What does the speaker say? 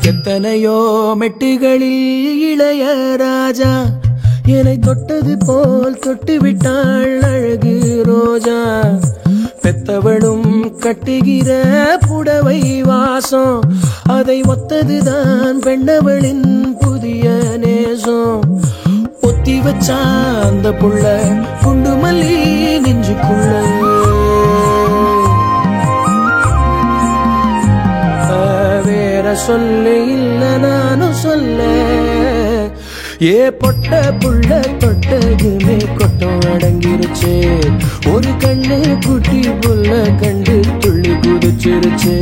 எத்தனையோ மெட்டுகளில் இளையராஜா என்னை தொட்டது போல் தொட்டு விட்டாள் அழகு ரோஜா. பெத்தவளும் கட்டுகிற புடவை வாசம் அதை ஒத்ததுதான் பெண்ணவளின் புதிய நேசம். பொத்தி வச்சா அந்த புள்ள குண்டு மல்லி நெஞ்சுக்குள்ள. வேற சொல்ல இல்ல நானும் சொல்ல. ஏ பொட்ட புள்ள தொட்டதுமே கொட்டம் அடங்கிருச்சு. ஒரு கண்ணு குட்டி புள்ள கண்டு துள்ளி குதிச்சிருச்சு.